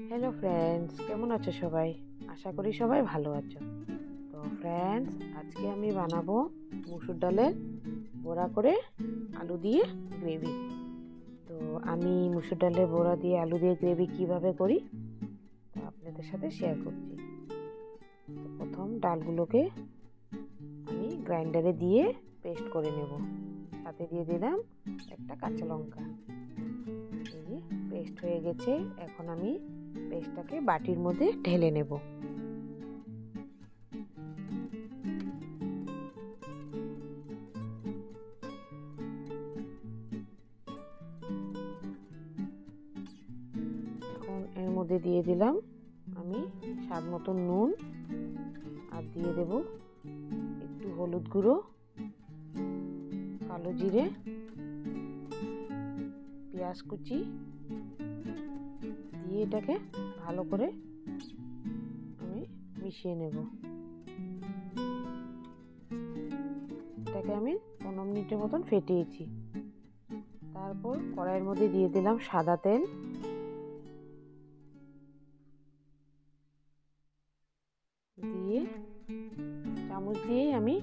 Hello friends, কেমন আছো সবাই? আশা করি সবাই ভালো আছো। তো ফ্রেন্ডস, আজকে আমি বানাবো মুসুর ডালের বড়া করে আলু দিয়ে গ্রেভি। তো আমি মুসুর ডালের বড়া দিয়ে আলু দিয়ে গ্রেভি কিভাবে করি তা আপনাদের সাথে শেয়ার করছি। তো প্রথম ডালগুলোকে আমি গ্রাইন্ডারে দিয়ে পেস্ট করে নেব। সাথে দিয়ে দিলাম একটা কাঁচা লঙ্কা। এই যে পেস্ট হয়ে গেছে, এখন আমি পেস্টটাকে বাটির মধ্যে ঢেলে নেব। এখন এর মধ্যে দিয়ে দিলাম আমি স্বাদ মতো নুন, আর দিয়ে দেব একটু হলুদ গুঁড়ো, কালো জিরে, পেঁয়াজ কুচি দিয়ে এটাকে ভালো করে আমি মিশিয়ে নেব। এটাকে আমি 15 মিনিটের মতন ফেটিয়েছি। তারপর কড়াইয়ের মধ্যে দিয়ে দিলাম সাদা তেল, দিয়ে চামচ দিয়েই আমি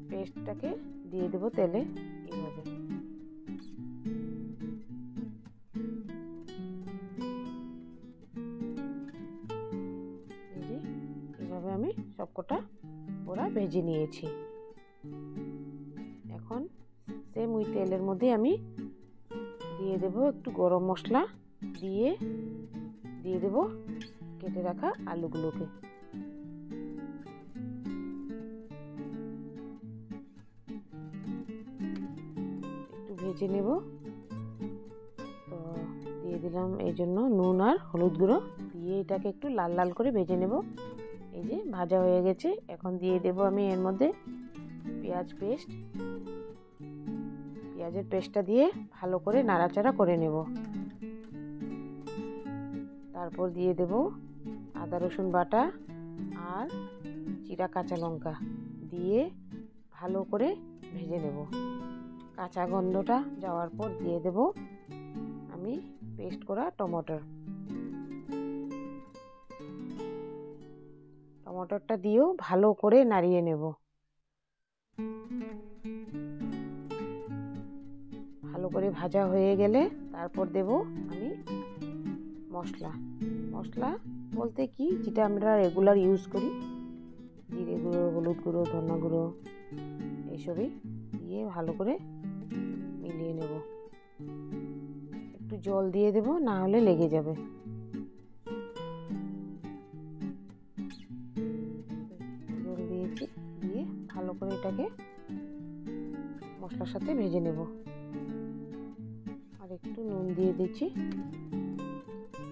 পেস্টটাকে দিয়ে দেব তেলে। এইভাবে এইভাবে আমি সবকটা ওরা ভেজে নিয়েছি। এখন সেম ওই তেলের মধ্যে আমি দিয়ে দেব একটু গরম মশলা, দিয়ে দেব কেটে রাখা আলুগুলোকে। একটু ভেজে নেব। তো দিয়ে দিলাম এই জন্য নুন আর হলুদ গুঁড়ো, দিয়ে এটাকে একটু লাল লাল করে ভেজে নেব। এই যে ভাজা হয়ে গেছে, এখন দিয়ে দেব আমি এর মধ্যে পেঁয়াজের পেস্টটা দিয়ে ভালো করে নাড়াচাড়া করে নেব। তারপর দিয়ে দেব আদা রসুন বাটা আর চিরা কাঁচা লঙ্কা দিয়ে ভালো করে ভেজে নেব। কাঁচা গন্ধটা যাওয়ার পর দিয়ে দেব আমি পেস্ট করা টমেটোটা দিয়েও ভালো করে নাড়িয়ে নেব। ভালো করে ভাজা হয়ে গেলে তারপর দেব আমি মশলা বলতে কি, যেটা আমরা রেগুলার ইউজ করি, জিরে গুঁড়ো, হলুদ গুঁড়ো, ধনা গুঁড়ো, এইসবই দিয়ে ভালো করে মিলিয়ে নেব। একটু জল দিয়ে দেব, না হলে লেগে যাবে। জল দিয়েছি, দিয়ে ভালো করে এটাকে মশলার সাথে ভেজে নেব। আর একটু নুন দিয়ে দিচ্ছি।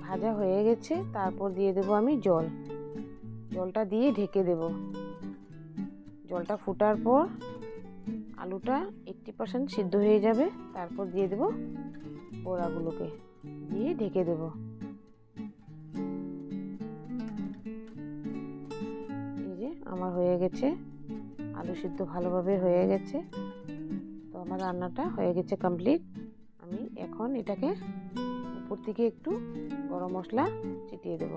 ভাজা হয়ে গেছে, তারপর দিয়ে দেব আমি জলটা দিয়ে ঢেকে দেব। জলটা ফোটার পর আলুটা 80% সিদ্ধ হয়ে যাবে, তারপর দিয়ে দেব বড়াগুলোকে, দিয়ে ঢেকে দেব। এই যে আমার হয়ে গেছে, আলু সিদ্ধ ভালোভাবে হয়ে গেছে। তো আমার রান্নাটা হয়ে গেছে কমপ্লিট। আমি এখন এটাকে উপর থেকে একটু গরম মশলা ছিটিয়ে দেব,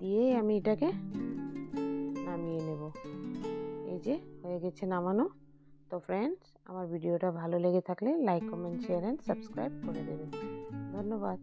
দিয়ে আমি এটাকে নামিয়ে নেব। এই যে হয়ে গেছে নামানো। তো ফ্রেন্ডস, আমার ভিডিওটা ভালো লেগে থাকলে like, comment, share and subscribe করে দেবেন। ধন্যবাদ।